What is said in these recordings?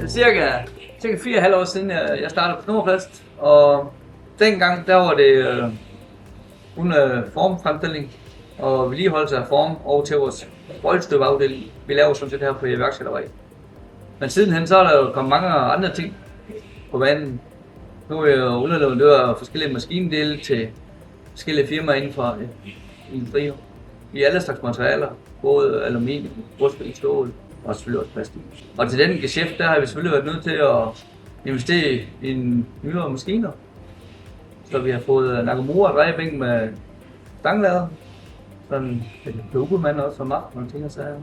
cirka 4,5 år siden, jeg startede på Nordfest, og dengang der var det kun formfremstilling og vedligeholdelse af form og til vores boldstøbafdeling. Vi laver sådan set her på iværksætteriet. Men sidenhen så er der jo kommet mange andre ting på banen. Nu er jeg underleverandør af forskellige maskindele til forskellige firmaer inden for industrien. I alle slags materialer, både aluminium, rustfrit stål og selvfølgelig også plastik. Og til den geschæft, der har vi selvfølgelig været nødt til at investere i en nyere maskiner. Så vi har fået Nakamura drejebænk med stanglader. Sådan en ubemand også om aftenen og ting og sager.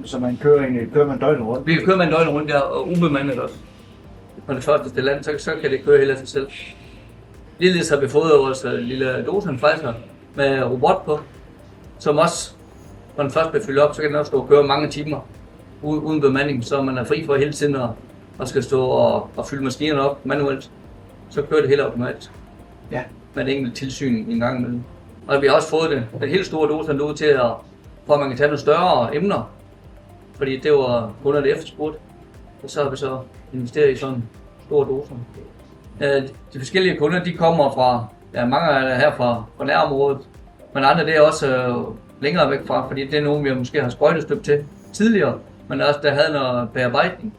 Så man kører man døgnet rundt? Vi kan køre med en døgn rundt der, og ubemandet også. På det første land, så kan det køre helt af sig selv. Ligeledes har vi fået vores lille dosenfrejser med robot på, som også, når den først bliver fyldt op, så kan den også stå og køre mange timer uden bemanding, så man er fri for hele tiden og skal stå og fylde maskinerne op manuelt. Så kører det helt automatisk. Ja. Med et enkelt tilsyn en gang imellem. Og vi har også fået den helt store dosen ud til for at man kan tage nogle større emner. Fordi det var kunderne efterspurgt. Og så har vi så investeret i sådan en stor dose. De forskellige kunder, de kommer fra, mange er her fra nærområdet. Men andre det er også længere væk fra, fordi det er nogen, vi måske har sprøjtestøbt til tidligere. Men også der havde noget bearbejdning.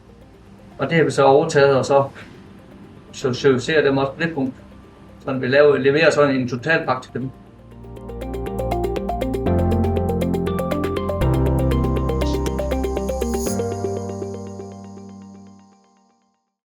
Og det har vi så overtaget, og så servicerer dem også på det punkt. Så vi leverer sådan en totalpakke til dem.